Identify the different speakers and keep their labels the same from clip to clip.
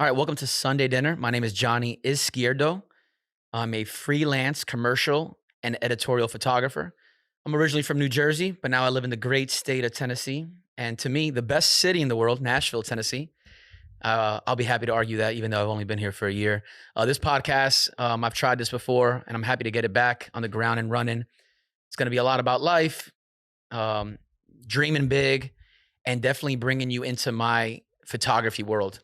Speaker 1: All right, welcome to Sunday Dinner. My name is Johnny Izquierdo. I'm a freelance commercial and editorial photographer. I'm originally from New Jersey, but now I live in the great state of Tennessee. And to me, the best city in the world, Nashville, Tennessee. I'll be happy to argue that, even though I've only been here for a year. This podcast, I've tried this before, and I'm happy to get it back on the ground and running. It's going to be a lot about life, um, dreaming big, and definitely bringing you into my photography world.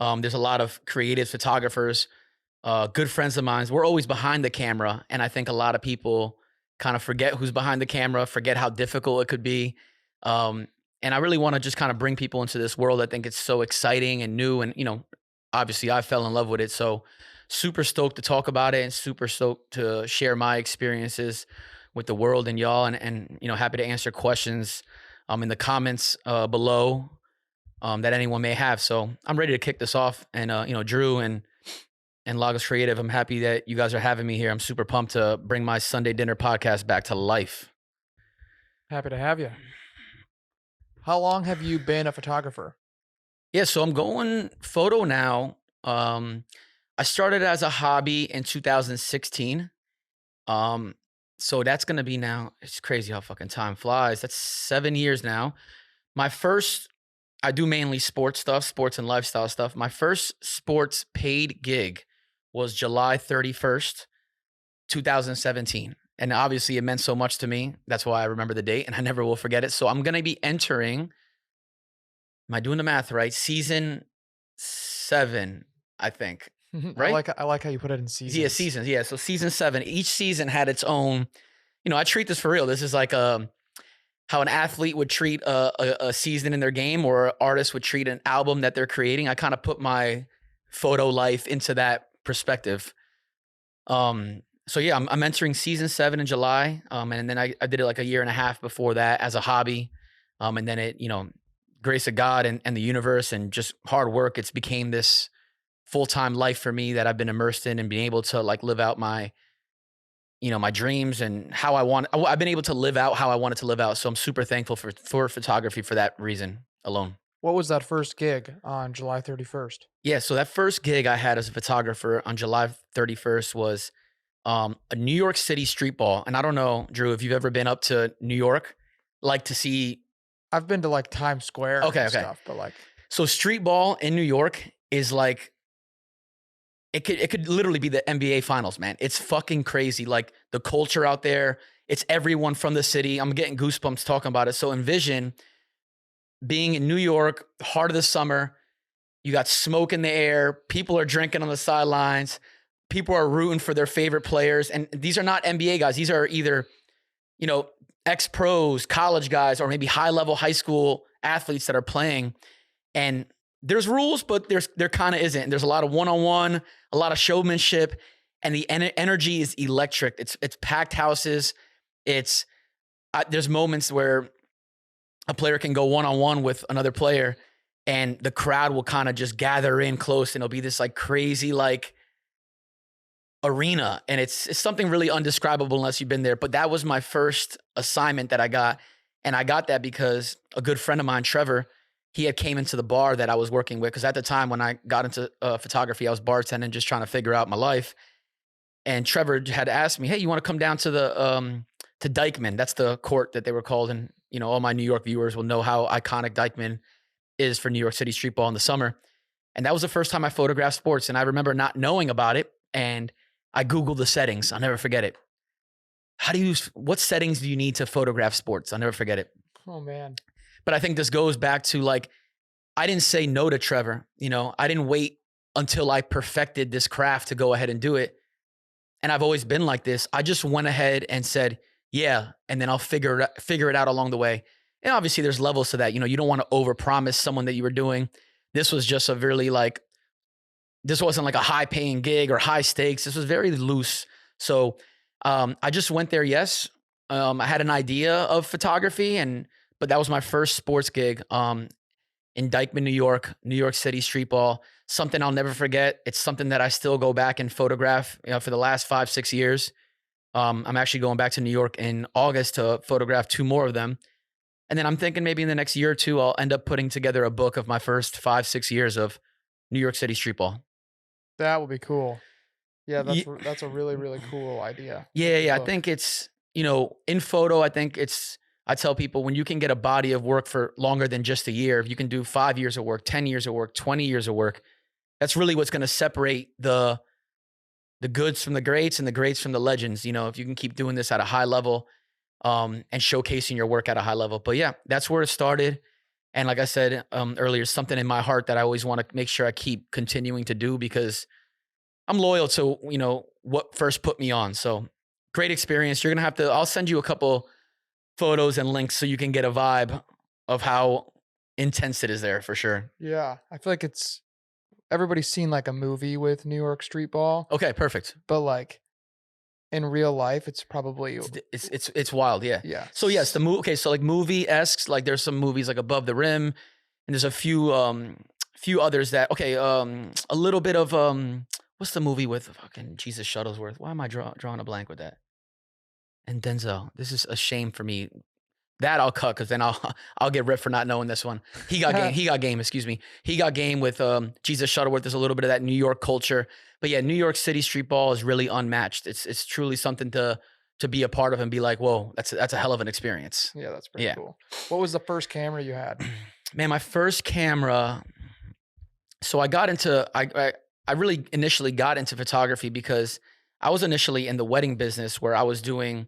Speaker 1: There's a lot of creative photographers, good friends of mine. We're always behind the camera, and I think a lot of people kind of forget who's behind the camera, forget how difficult it could be. Um, and I really want to just kind of bring people into this world. I think it's so exciting and new, and obviously I fell in love with it. So super stoked to talk about it, and super stoked to share my experiences with the world and y'all, and happy to answer questions in the comments below that anyone may have. So I'm ready to kick this off. And Drew and Lagos Creative, I'm happy that you guys are having me here. I'm super pumped to bring my Sunday Dinner podcast back to life.
Speaker 2: Happy to have you. How long have you been a photographer?
Speaker 1: Yeah, so I'm going photo now. I started as a hobby in 2016. Um, so that's gonna be now. It's crazy how fucking time flies. That's 7 years now. My first I do mainly sports stuff, sports and lifestyle stuff. My first sports paid gig was July 31st, 2017. And obviously it meant so much to me. That's why I remember the date and I never will forget it. So I'm going to be entering, am I doing the math right? Season 7, I think. Right?
Speaker 2: I like how you put it in seasons.
Speaker 1: Yeah, seasons. Yeah. So season 7, each season had its own, I treat this for real. This is like how an athlete would treat a season in their game, or an artist would treat an album that they're creating. I kind of put my photo life into that perspective. So yeah, I'm entering season 7 in July. And then I did it like a year and a half before that as a hobby. And then it, grace of God and the universe and just hard work, it's became this full-time life for me that I've been immersed in, and being able to like live out my my dreams and how I've been able to live out how I wanted to live out. So I'm super thankful for photography for that reason alone.
Speaker 2: What was that first gig on July 31st?
Speaker 1: Yeah. So that first gig I had as a photographer on July 31st was a New York City street ball. And I don't know, Drew, if you've ever been up to New York, like to see.
Speaker 2: I've been to like Times Square and stuff, but like.
Speaker 1: So street ball in New York is like, it could literally be the NBA finals, man. It's fucking crazy. Like the culture out there, it's everyone from the city. I'm getting goosebumps talking about it. So envision being in New York, heart of the summer. You got smoke in the air. People are drinking on the sidelines. People are rooting for their favorite players. And these are not NBA guys. These are either, ex-pros, college guys, or maybe high-level high school athletes that are playing. And there's rules, but there kind of isn't. There's a lot of one-on-one, a lot of showmanship, and the energy is electric. It's packed houses. There's moments where a player can go one-on-one with another player, and the crowd will kind of just gather in close, and it'll be this like crazy like arena, and it's something really undescribable unless you've been there. But that was my first assignment that I got, and I got that because a good friend of mine, Trevor, he had came into the bar that I was working with. Because at the time when I got into photography, I was bartending, just trying to figure out my life. And Trevor had asked me, "Hey, you want to come down to the to Dyckman?" That's the court that they were called. And all my New York viewers will know how iconic Dyckman is for New York City street ball in the summer. And that was the first time I photographed sports. And I remember not knowing about it. And I Googled the settings. I'll never forget it. What settings do you need to photograph sports? I'll never forget it.
Speaker 2: Oh man.
Speaker 1: But I think this goes back to like, I didn't say no to Trevor. I didn't wait until I perfected this craft to go ahead and do it. And I've always been like this. I just went ahead and said, yeah, and then I'll figure it out along the way. And obviously there's levels to that. You don't want to overpromise someone that you were doing. This was just this wasn't like a high paying gig or high stakes. This was very loose. So I just went there. Yes. I had an idea of photography, but that was my first sports gig in Dyckman, New York City street ball. Something I'll never forget. It's something that I still go back and photograph for the last 5-6 years. I'm actually going back to New York in August to photograph 2 more of them. And then I'm thinking maybe in the next year or two, I'll end up putting together a book of my first 5-6 years of New York City street ball.
Speaker 2: That would be cool. Yeah,
Speaker 1: Ye-
Speaker 2: that's a really, really cool idea. A
Speaker 1: Yeah,
Speaker 2: good
Speaker 1: yeah. I
Speaker 2: look.
Speaker 1: think it's, in photo, I think I tell people when you can get a body of work for longer than just a year, if you can do 5 years of work, 10 years of work, 20 years of work, that's really what's going to separate the goods from the greats and the greats from the legends. If you can keep doing this at a high level, and showcasing your work at a high level. But yeah, that's where it started. And like I said earlier, something in my heart that I always want to make sure I keep continuing to do because I'm loyal to, what first put me on. So great experience. You're going to have to, I'll send you a couple photos and links so you can get a vibe of how intense it is there for sure.
Speaker 2: Yeah, I feel like everybody's seen like a movie with New York street ball,
Speaker 1: Okay, perfect.
Speaker 2: but like in real life, it's probably
Speaker 1: It's wild, yeah.
Speaker 2: yeah.
Speaker 1: So yes, the movie. Okay, so like movie-esque, like there's some movies like Above the Rim, and there's a few others that a little bit of what's the movie with fucking Jesus Shuttlesworth? Why am I drawing a blank with that? And Denzel. This is a shame for me. That I'll cut because then I'll get ripped for not knowing this one. He got game. He got game. Excuse me. He got game with Jesus Shuttleworth. There's a little bit of that New York culture, but yeah, New York City street ball is really unmatched. It's truly something to be a part of and be like, whoa, that's a hell of an experience.
Speaker 2: Yeah, that's pretty
Speaker 1: Yeah.
Speaker 2: cool. What was the first camera you had?
Speaker 1: Man, my first camera. So I really initially got into photography because I was initially in the wedding business where I was doing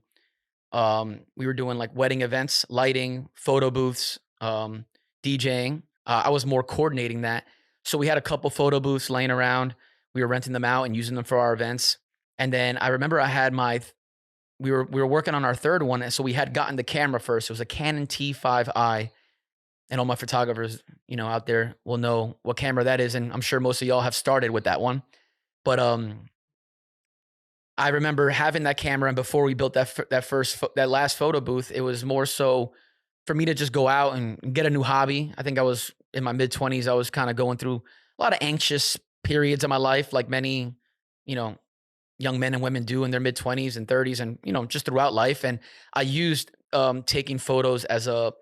Speaker 1: we were doing like wedding events, lighting, photo booths, DJing. I was more coordinating that. So we had a couple photo booths laying around. We were renting them out and using them for our events. And then I remember I had we were working on our third one. And so we had gotten the camera first. It was a Canon T5i. And all my photographers, out there will know what camera that is. And I'm sure most of y'all have started with that one. But I remember having that camera, and before we built that last photo booth, it was more so for me to just go out and get a new hobby. I think I was in my mid-20s. I was kind of going through a lot of anxious periods of my life, like many, young men and women do in their mid-20s and 30s, and just throughout life. And I used taking photos as a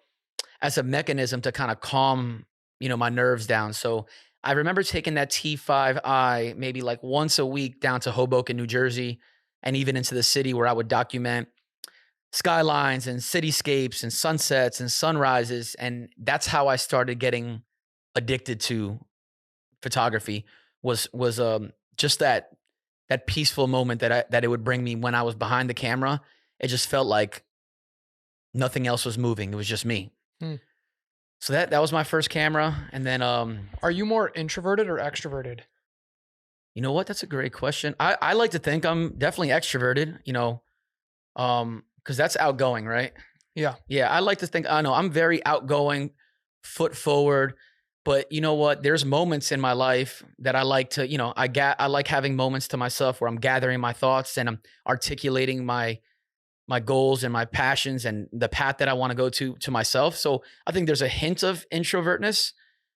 Speaker 1: mechanism to kind of calm, my nerves down. So I remember taking that T5i maybe like once a week down to Hoboken, New Jersey, and even into the city where I would document skylines and cityscapes and sunsets and sunrises. And that's how I started getting addicted to photography was just that peaceful moment that it would bring me when I was behind the camera. It just felt like nothing else was moving. It was just me. So that was my first camera. And then
Speaker 2: Are you more introverted or extroverted?
Speaker 1: you know what? That's a great question. I like to think I'm definitely extroverted, because that's outgoing, right?
Speaker 2: Yeah.
Speaker 1: Yeah, I like to think, I know I'm very outgoing, foot forward, but you know what? There's moments in my life that I like to, I like having moments to myself where I'm gathering my thoughts and I'm articulating my goals and my passions and the path that I want to go to myself. So I think there's a hint of introvertness,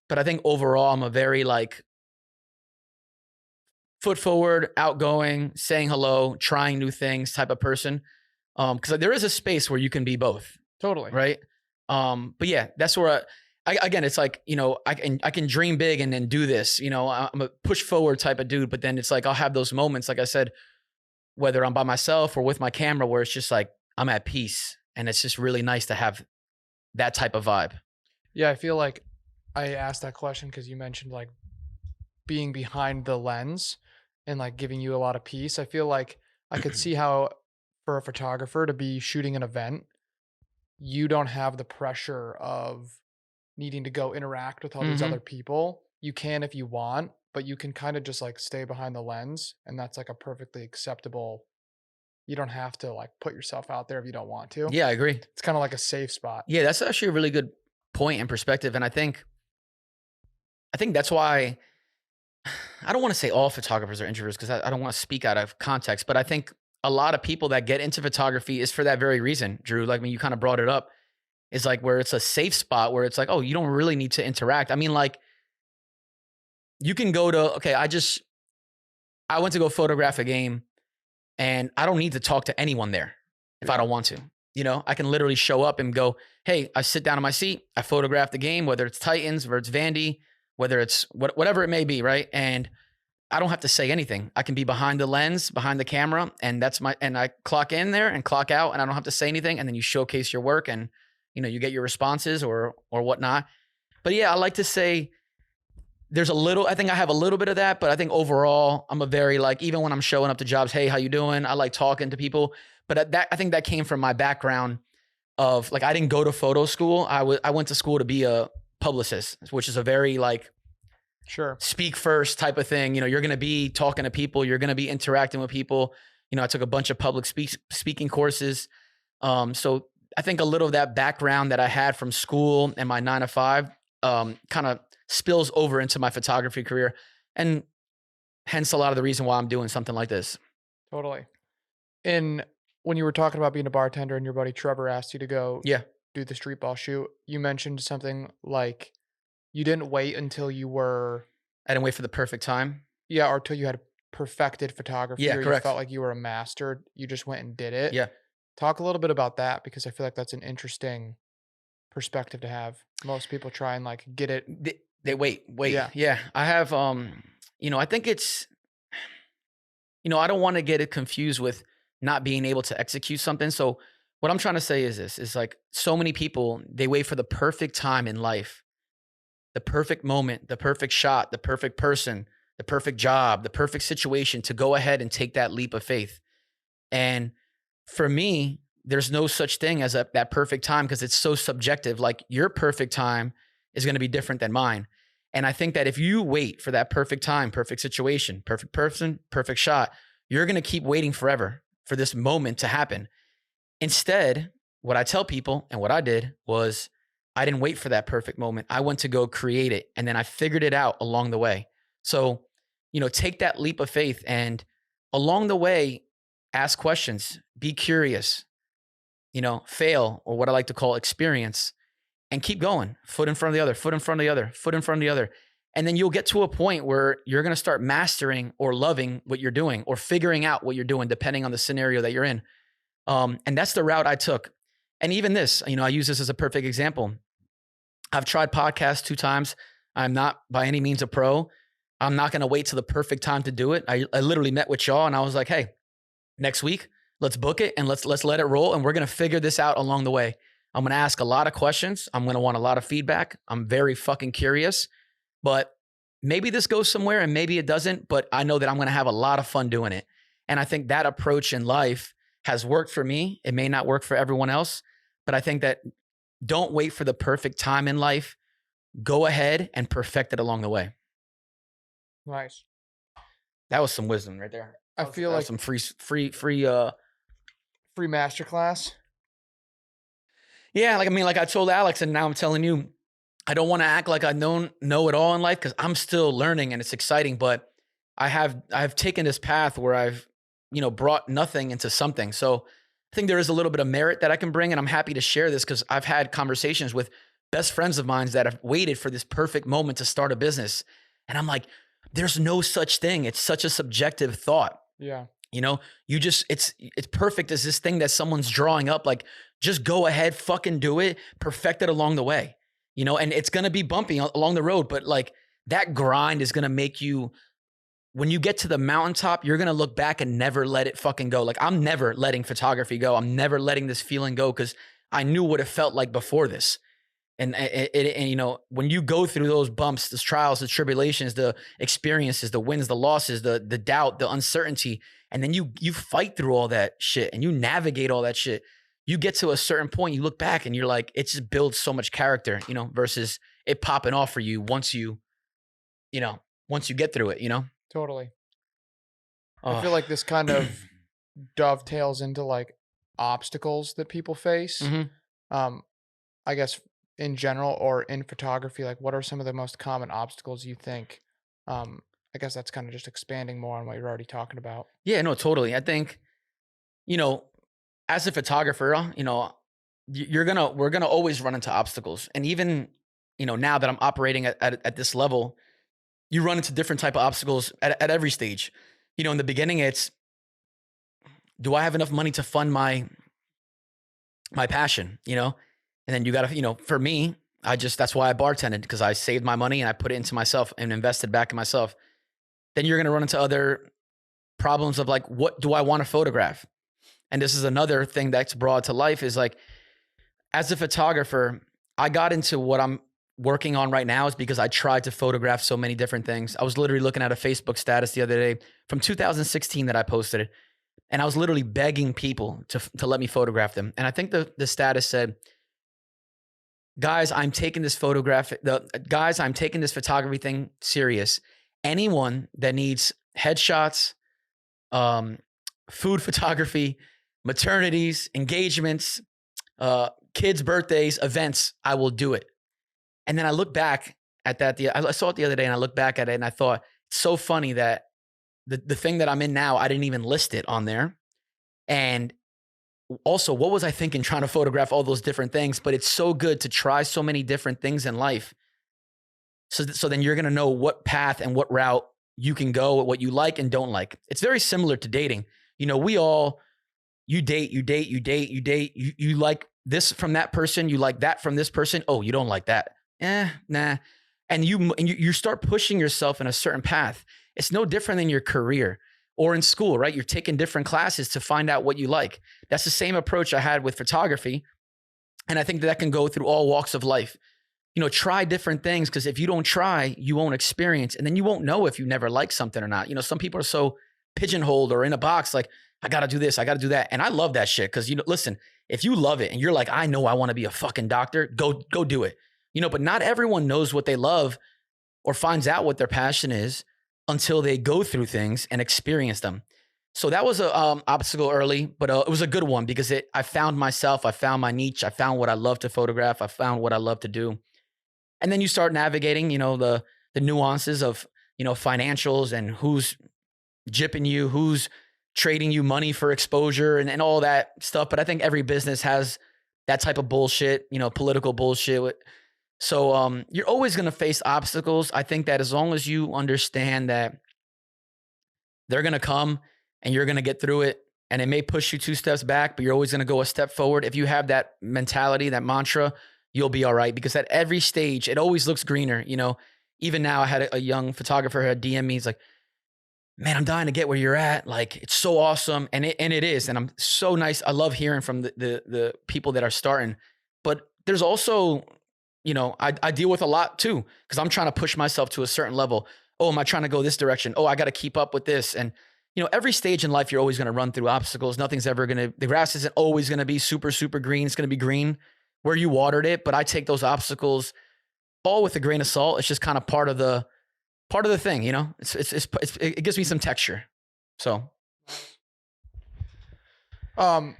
Speaker 1: but I think overall I'm a very like foot forward, outgoing, saying hello, trying new things type of person. Because there is a space where you can be both,
Speaker 2: Totally.
Speaker 1: right? But yeah, that's where again, it's like, I can dream big and then do this, I'm a push forward type of dude, but then it's like, I'll have those moments, like I said, whether I'm by myself or with my camera, where it's just like, I'm at peace. And it's just really nice to have that type of vibe.
Speaker 2: Yeah, I feel like I asked that question because you mentioned like being behind the lens and like giving you a lot of peace. I feel like I could see how for a photographer to be shooting an event, you don't have the pressure of needing to go interact with all these
Speaker 1: Mhm.
Speaker 2: other people. You can if you want, but you can kind of just like stay behind the lens, and that's like a perfectly acceptable. You don't have to like put yourself out there if you don't want to.
Speaker 1: Yeah, I agree.
Speaker 2: It's kind of like a safe spot.
Speaker 1: Yeah, that's actually a really good point and perspective. And I think that's why I don't want to say all photographers are introverts because I don't want to speak out of context, but I think a lot of people that get into photography is for that very reason, Drew. Like when you kind of brought it up, is like where it's a safe spot where it's like, oh, you don't really need to interact. I mean, like you can go to, okay, I went to go photograph a game and I don't need to talk to anyone there if I don't want to. I can literally show up and go, hey, I sit down in my seat, I photograph the game, whether it's Titans, whether it's Vandy, whether it's whatever it may be, right? And I don't have to say anything. I can be behind the lens, behind the camera, and and I clock in there and clock out, and I don't have to say anything. And then you showcase your work, and you get your responses or whatnot. But yeah, I like to say I think I have a little bit of that, but I think overall I'm a very even when I'm showing up to jobs, hey, how you doing? I like talking to people. But I think that came from my background of I didn't go to photo school. I went to school to be a publicist, which is a very
Speaker 2: Sure.
Speaker 1: speak first type of thing. You're going to be talking to people. You're going to be interacting with people. I took a bunch of public speaking courses. So I think a little of that background that I had from school and my 9 to 5 kind of spills over into my photography career. And hence a lot of the reason why I'm doing something like this.
Speaker 2: Totally. And when you were talking about being a bartender and your buddy Trevor asked you to go
Speaker 1: Yeah.
Speaker 2: do the street ball shoot, you mentioned something like you didn't wait until you were,
Speaker 1: I didn't wait for the perfect time.
Speaker 2: or till you had perfected photography,
Speaker 1: Yeah,
Speaker 2: or you
Speaker 1: correct.
Speaker 2: felt like you were a master. You just went and did it.
Speaker 1: Yeah.
Speaker 2: Talk a little bit about that, because I feel like that's an interesting perspective to have. Most people try and get it.
Speaker 1: They wait.
Speaker 2: Yeah.
Speaker 1: Yeah. I have, I think it's, I don't want to get it confused with not being able to execute something. So what I'm trying to say is this, is so many people, they wait for the perfect time in life, the perfect moment, the perfect shot, the perfect person, the perfect job, the perfect situation to go ahead and take that leap of faith. And for me, there's no such thing as that perfect time, because it's so subjective. Your perfect time is going to be different than mine. And I think that if you wait for that perfect time, perfect situation, perfect person, perfect shot, you're going to keep waiting forever for this moment to happen. Instead, what I tell people and what I did was I didn't wait for that perfect moment. I went to go create it, and then I figured it out along the way. So, take that leap of faith, and along the way, ask questions, be curious, fail, or what I like to call experience, and keep going, foot in front of the other, foot in front of the other, foot in front of the other. And then you'll get to a point where you're going to start mastering or loving what you're doing or figuring out what you're doing, depending on the scenario that you're in. And that's the route I took. And even this, I use this as a perfect example. I've tried podcasts 2 times. I'm not by any means a pro. I'm not going to wait till the perfect time to do it. I literally met with y'all and I was like, hey, next week, let's book it and let's let it roll. And we're going to figure this out along the way. I'm going to ask a lot of questions. I'm going to want a lot of feedback. I'm very fucking curious, but maybe this goes somewhere and maybe it doesn't, but I know that I'm going to have a lot of fun doing it. And I think that approach in life has worked for me. It may not work for everyone else, but I think that don't wait for the perfect time in life. Go ahead and perfect it along the way.
Speaker 2: Nice.
Speaker 1: That was some wisdom right there.
Speaker 2: I feel like
Speaker 1: some free
Speaker 2: free masterclass.
Speaker 1: Yeah, like I told Alex, and now I'm telling you, I don't want to act like I know it all in life, because I'm still learning and it's exciting. But I've taken this path where I've brought nothing into something. So I think there is a little bit of merit that I can bring, and I'm happy to share this because I've had conversations with best friends of mine that have waited for this perfect moment to start a business, and I'm like, there's no such thing. It's such a subjective thought.
Speaker 2: Yeah.
Speaker 1: It's perfect as this thing that someone's drawing up. Just go ahead, fucking do it, perfect it along the way, and it's going to be bumpy along the road, but that grind is going to make you, when you get to the mountaintop, you're going to look back and never let it fucking go. I'm never letting photography go. I'm never letting this feeling go, because I knew what it felt like before this. And when you go through those bumps, the trials, the tribulations, the experiences, the wins, the losses, the doubt, the uncertainty, and then you fight through all that shit and you navigate all that shit, you get to a certain point, you look back and you're like, it just builds so much character, versus it popping off for you once you get through it,
Speaker 2: Totally. I feel like this kind of dovetails into obstacles that people face.
Speaker 1: Mm-hmm.
Speaker 2: I guess in general or in photography, what are some of the most common obstacles you think? I guess that's kind of just expanding more on what you're already talking about.
Speaker 1: Yeah, no, totally. I think, as a photographer, we're gonna always run into obstacles, and even now that I'm operating at this level, you run into different type of obstacles at every stage. In the beginning, it's, do I have enough money to fund my passion? And then you gotta, for me, That's why I bartended, because I saved my money and I put it into myself and invested back in myself. Then you're going to run into other problems of like, what do I want to photograph? And this is another thing that's brought to life is like, as a photographer, I got into what I'm working on right now is because I tried to photograph so many different things. I was literally looking at a Facebook status the other day from 2016 that I posted, and I was literally begging people to let me photograph them. And I think the status said, guys, I'm taking this photography thing serious. Anyone that needs headshots, food photography, maternities, engagements, kids' birthdays, events, I will do it. And then I look back at that. I saw it the other day, and I looked back at it, and I thought, it's so funny that the thing that I'm in now, I didn't even list it on there. And also, what was I thinking trying to photograph all those different things? But it's so good to try so many different things in life. So then you're going to know what path and what route you can go, what you like and don't like. It's very similar to dating. You know, you date, you like this from that person, you like that from this person. Oh, you don't like that. Nah. And you start pushing yourself in a certain path. It's no different than your career or in school, right? You're taking different classes to find out what you like. That's the same approach I had with photography. And I think that can go through all walks of life. You know, try different things, because if you don't try, you won't experience. And then you won't know if you never like something or not. You know, some people are so pigeonholed or in a box, like, I got to do this, I got to do that. And I love that shit. Because, you know, listen, if you love it and you're like, I know I want to be a fucking doctor, go do it. You know, but not everyone knows what they love or finds out what their passion is until they go through things and experience them. So that was a obstacle early, but it was a good one, because I found myself, I found my niche, I found what I love to photograph, I found what I love to do. And then you start navigating, you know, the nuances of, you know, financials and who's gypping you, who's trading you money for exposure and all that stuff. But I think every business has that type of bullshit, you know, political bullshit. So you're always going to face obstacles. I think that as long as you understand that they're going to come and you're going to get through it, and it may push you 2 steps back, but you're always going to go a step forward. If you have that mentality, that mantra, you'll be all right, because at every stage, it always looks greener. You know, even now I had a young photographer who had DM me. He's like, man, I'm dying to get where you're at. Like, it's so awesome. And it is. And I'm so nice. I love hearing from the people that are starting, but there's also, you know, I deal with a lot too, because I'm trying to push myself to a certain level. Oh, am I trying to go this direction? Oh, I got to keep up with this. And, you know, every stage in life, you're always going to run through obstacles. The grass isn't always going to be super, super green. It's going to be green where you watered it. But I take those obstacles all with a grain of salt. It's just kind of part of the thing, you know. It gives me some texture. So,
Speaker 2: I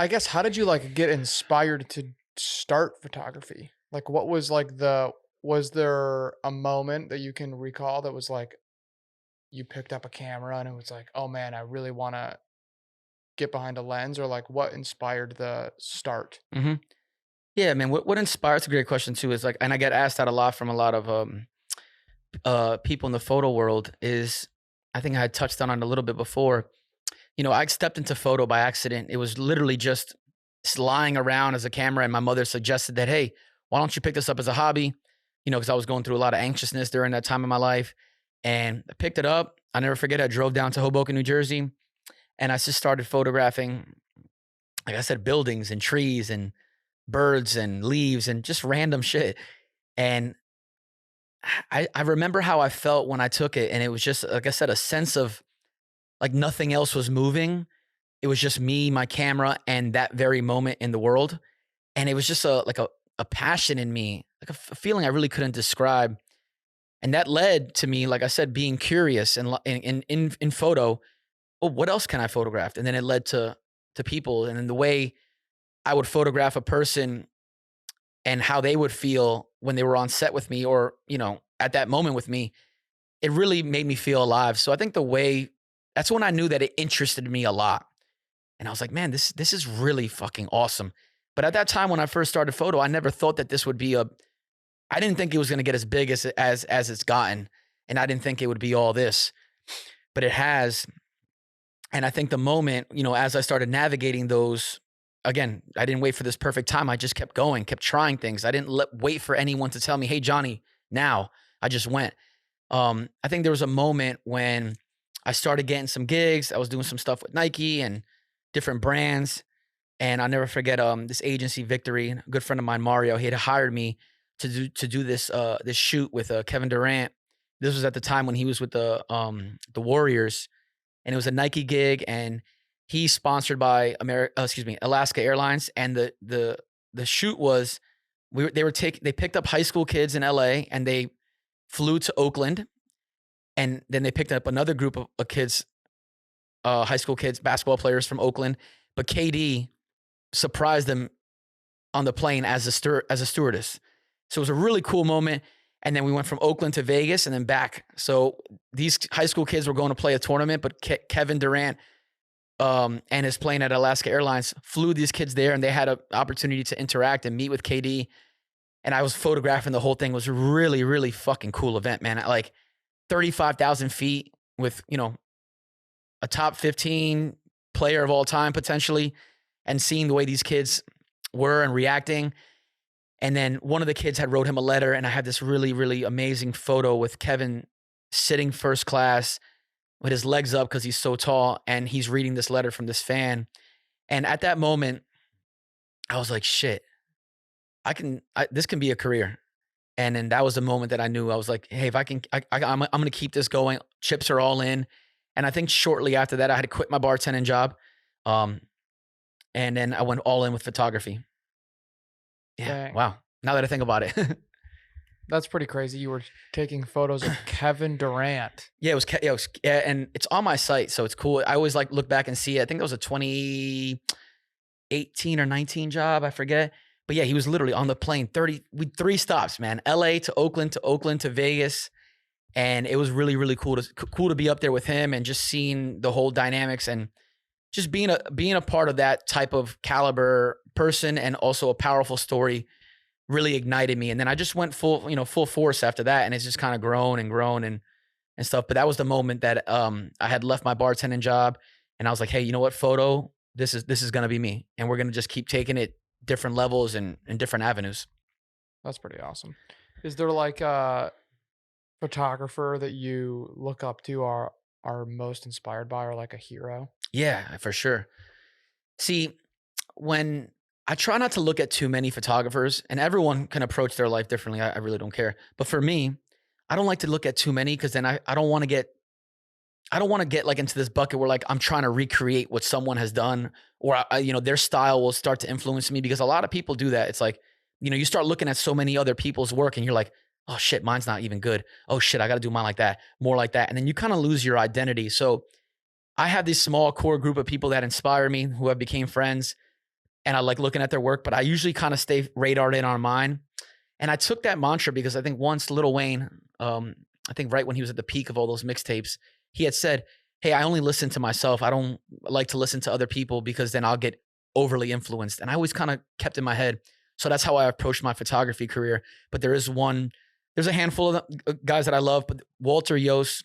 Speaker 2: guess, how did you like get inspired to start photography? Like, what was like was there a moment that you can recall that was like you picked up a camera and it was like, oh man, I really want to get behind a lens? Or like, what inspired the start?
Speaker 1: mhm. Yeah, man. What inspires? A great question too. Is like, and I get asked that a lot from a lot of people in the photo world. Is, I think I had touched on it a little bit before. You know, I stepped into photo by accident. It was literally just lying around as a camera, and my mother suggested that, hey, why don't you pick this up as a hobby? You know, because I was going through a lot of anxiousness during that time of my life, and I picked it up. I never forget. I drove down to Hoboken, New Jersey, and I just started photographing, like I said, buildings and trees and birds and leaves and just random shit. And I remember how I felt when I took it. And it was just, like I said, a sense of like nothing else was moving. It was just me, my camera, and that very moment in the world. And it was just a passion in me, like a feeling I really couldn't describe. And that led to me, like I said, being curious and in photo. Oh, what else can I photograph? And then it led to people, and then the way I would photograph a person and how they would feel when they were on set with me, or, you know, at that moment with me, it really made me feel alive. So I think that's when I knew that it interested me a lot. And I was like, man, this is really fucking awesome. But at that time, when I first started photo, I never thought that this would be I didn't think it was going to get as big as it's gotten. And I didn't think it would be all this, but it has. And I think the moment, you know, as I started navigating those again, I didn't wait for this perfect time. I just kept going, kept trying things. I didn't wait for anyone to tell me, "Hey, Johnny, now." I just went. I think there was a moment when I started getting some gigs. I was doing some stuff with Nike and different brands. And I'll never forget this agency, Victory, a good friend of mine, Mario. He had hired me to do this shoot with Kevin Durant. This was at the time when he was with the Warriors, and it was a Nike gig, and he's sponsored by Alaska Airlines, and the shoot was they picked up high school kids in LA, and they flew to Oakland, and then they picked up another group of kids, high school kids, basketball players from Oakland, but KD surprised them on the plane as a stewardess. So it was a really cool moment. And then we went from Oakland to Vegas and then back. So these high school kids were going to play a tournament, but Kevin Durant and his plane at Alaska Airlines flew these kids there, and they had an opportunity to interact and meet with KD. And I was photographing the whole thing. It was a really, really fucking cool event, man. At like 35,000 feet with, a top 15 player of all time potentially, and seeing the way these kids were and reacting. And then one of the kids had wrote him a letter, and I had this really, really amazing photo with Kevin sitting first class with his legs up because he's so tall, and he's reading this letter from this fan. And at that moment, I was like, shit, this can be a career. And then that was the moment that I knew. I was like, hey, if I'm going to keep this going. Chips are all in. And I think shortly after that, I had to quit my bartending job. And then I went all in with photography. Yeah.
Speaker 2: Dang.
Speaker 1: Wow. Now that I think about it.
Speaker 2: That's pretty crazy. You were taking photos of Kevin Durant.
Speaker 1: Yeah, and it's on my site, so it's cool. I always look back and see it. I think that was a 2018 or 19 job. I forget. But yeah, he was literally on the plane, 3 stops, man. LA to Oakland to Vegas. And it was really, really cool to be up there with him and just seeing the whole dynamics and just being a part of that type of caliber person, and also a powerful story really ignited me. And then I just went full force after that. And it's just kind of grown and stuff. But that was the moment that I had left my bartending job, and I was like, hey, you know what, photo, this is going to be me. And we're going to just keep taking it different levels and different avenues.
Speaker 2: That's pretty awesome. Is there like a photographer that you look up to, are most inspired by, or like a hero?
Speaker 1: Yeah, for sure. See, when I try not to look at too many photographers, and everyone can approach their life differently. I really don't care. But for me, I don't like to look at too many, because then I don't want to get like into this bucket where like I'm trying to recreate what someone has done, or their style will start to influence me, because a lot of people do that. It's like, you start looking at so many other people's work, and you're like, oh shit, mine's not even good. Oh shit, I got to do mine like that, more like that. And then you kind of lose your identity. So I have this small core group of people that inspire me, who have became friends, and I like looking at their work, but I usually kind of stay radared in on mine. And I took that mantra because I think once Lil Wayne, I think right when he was at the peak of all those mixtapes, he had said, hey, I only listen to myself. I don't like to listen to other people, because then I'll get overly influenced. And I always kind of kept in my head. So that's how I approached my photography career. But there's a handful of guys that I love, but Walter Yost,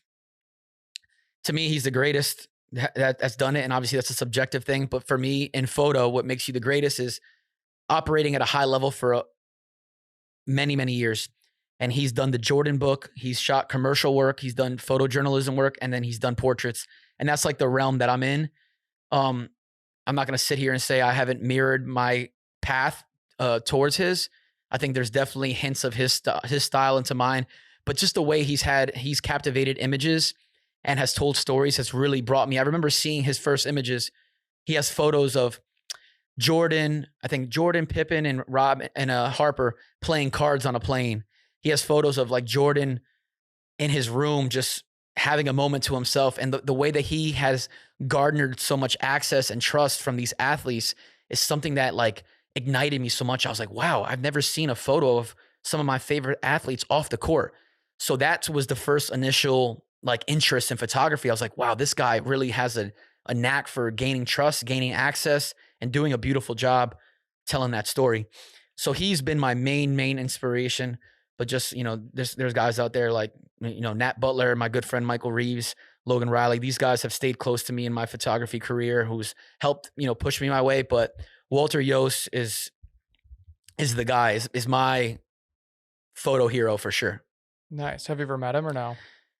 Speaker 1: to me, he's the greatest that's done it. And obviously that's a subjective thing. But for me, in photo, what makes you the greatest is operating at a high level for many, many years. And he's done the Jordan book. He's shot commercial work. He's done photojournalism work. And then he's done portraits. And that's like the realm that I'm in. I'm not going to sit here and say I haven't mirrored my path towards his. I think there's definitely hints of his style into mine. But just the way he's captivated images and has told stories has really brought me. I remember seeing his first images. He has photos of Jordan, Pippen, and Rob and Harper playing cards on a plane. He has photos of like Jordan in his room just having a moment to himself. And the way that he has garnered so much access and trust from these athletes is something that like ignited me so much. I was like, wow, I've never seen a photo of some of my favorite athletes off the court. So that was the first initial like interest in photography. I was like, wow, this guy really has a knack for gaining trust, gaining access, and doing a beautiful job telling that story. So he's been my main inspiration. But just, there's guys out there like, Nat Butler, my good friend Michael Reeves, Logan Riley. These guys have stayed close to me in my photography career, who's helped, push me my way. But Walter Yost is the guy, is my photo hero for sure.
Speaker 2: Nice. Have you ever met him or no?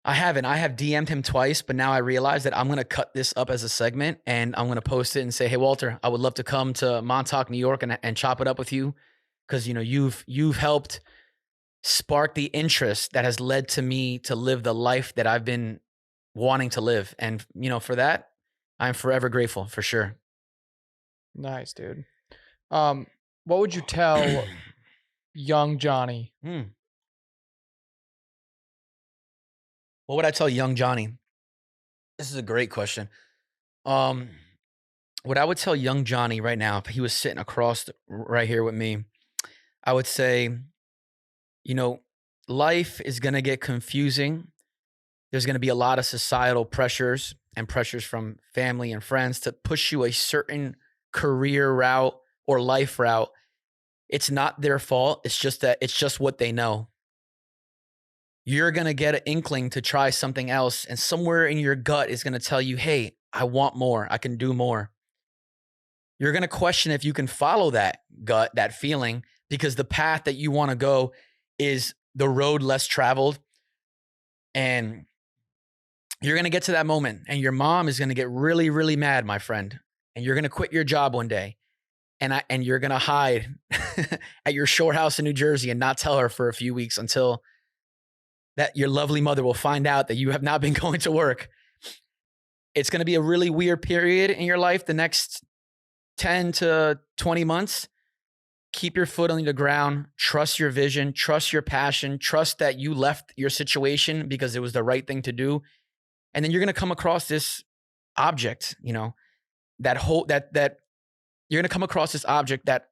Speaker 1: I haven't. I have DM'd him twice, but now I realize that I'm going to cut this up as a segment and I'm going to post it and say, hey, Walter, I would love to come to Montauk, New York and chop it up with you. Cause you've helped spark the interest that has led to me to live the life that I've been wanting to live. And, for that, I'm forever grateful for sure.
Speaker 2: Nice, dude. What would you tell young Johnny?
Speaker 1: What would I tell young Johnny? This is a great question. What I would tell young Johnny right now, if he was sitting right here with me, I would say, life is going to get confusing. There's going to be a lot of societal pressures and pressures from family and friends to push you a certain career route or life route. It's not their fault. It's just what they know. You're going to get an inkling to try something else. And somewhere in your gut is going to tell you, hey, I want more. I can do more. You're going to question if you can follow that gut, that feeling, because the path that you want to go is the road less traveled. And you're going to get to that moment and your mom is going to get really, really mad, my friend. And you're going to quit your job one day and you're going to hide at your shore house in New Jersey and not tell her for a few weeks until that your lovely mother will find out that you have not been going to work. It's going to be a really weird period in your life the next 10 to 20 months. Keep your foot on the ground, trust your vision, trust your passion, trust that you left your situation because it was the right thing to do. And then you're going to come across this object, that you're going to come across this object that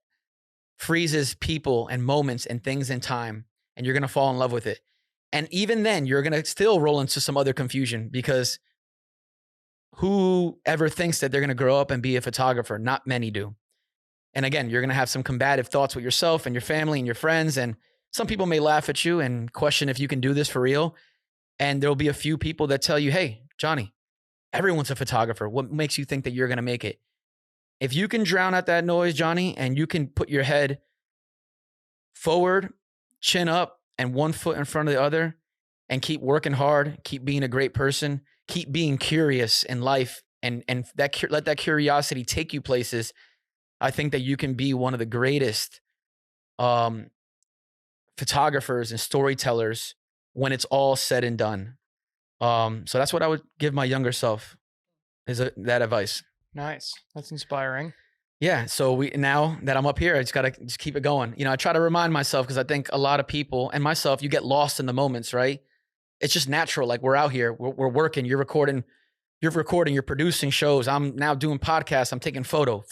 Speaker 1: freezes people and moments and things in time, and you're going to fall in love with it. And even then, you're going to still roll into some other confusion because whoever thinks that they're going to grow up and be a photographer? Not many do. And again, you're going to have some combative thoughts with yourself and your family and your friends. And some people may laugh at you and question if you can do this for real. And there'll be a few people that tell you, hey, Johnny, everyone's a photographer. What makes you think that you're going to make it? If you can drown out that noise, Johnny, and you can put your head forward, chin up, and one foot in front of the other, and keep working hard, keep being a great person, keep being curious in life, and let that curiosity take you places, I think that you can be one of the greatest photographers and storytellers when it's all said and done. So that's what I would give my younger self, that advice.
Speaker 2: Nice. That's inspiring.
Speaker 1: Yeah. So now that I'm up here, I just got to just keep it going. I try to remind myself because I think a lot of people and myself, you get lost in the moments, right? It's just natural. Like we're out here, we're working, you're recording, you're producing shows. I'm now doing podcasts. I'm taking photo,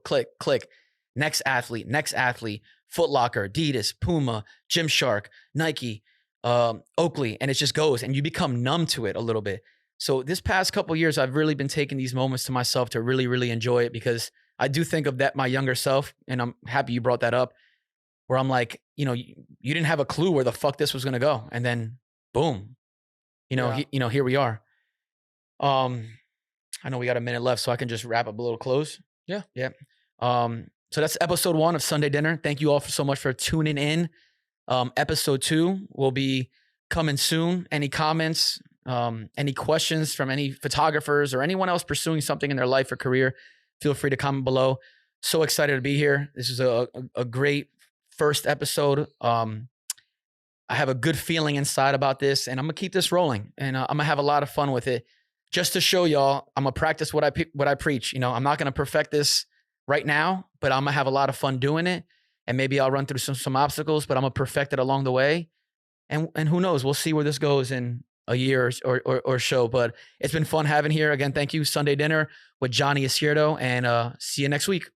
Speaker 1: click. Next athlete, Foot Locker, Adidas, Puma, Gymshark, Nike, Oakley. And it just goes and you become numb to it a little bit. So this past couple of years, I've really been taking these moments to myself to really, really enjoy it because I do think of that, my younger self. And I'm happy you brought that up where I'm like, you didn't have a clue where the fuck this was going to go. And then boom, here we are. I know we got a minute left, so I can just wrap up a little close.
Speaker 2: Yeah.
Speaker 1: So that's episode 1 of Sunday Dinner. Thank you all so much for tuning in. Episode 2 will be coming soon. Any comments, any questions from any photographers or anyone else pursuing something in their life or career, feel free to comment below. So excited to be here. This is a great first episode. I have a good feeling inside about this, and I'm gonna keep this rolling, and I'm gonna have a lot of fun with it. Just to show y'all, I'm gonna practice what I preach. I'm not gonna perfect this right now, but I'm gonna have a lot of fun doing it, and maybe I'll run through some obstacles, but I'm gonna perfect it along the way. And who knows? We'll see where this goes in a year or so. But it's been fun having here. Again, thank you. Sunday Dinner with Johnny Izquierdo, and see you next week.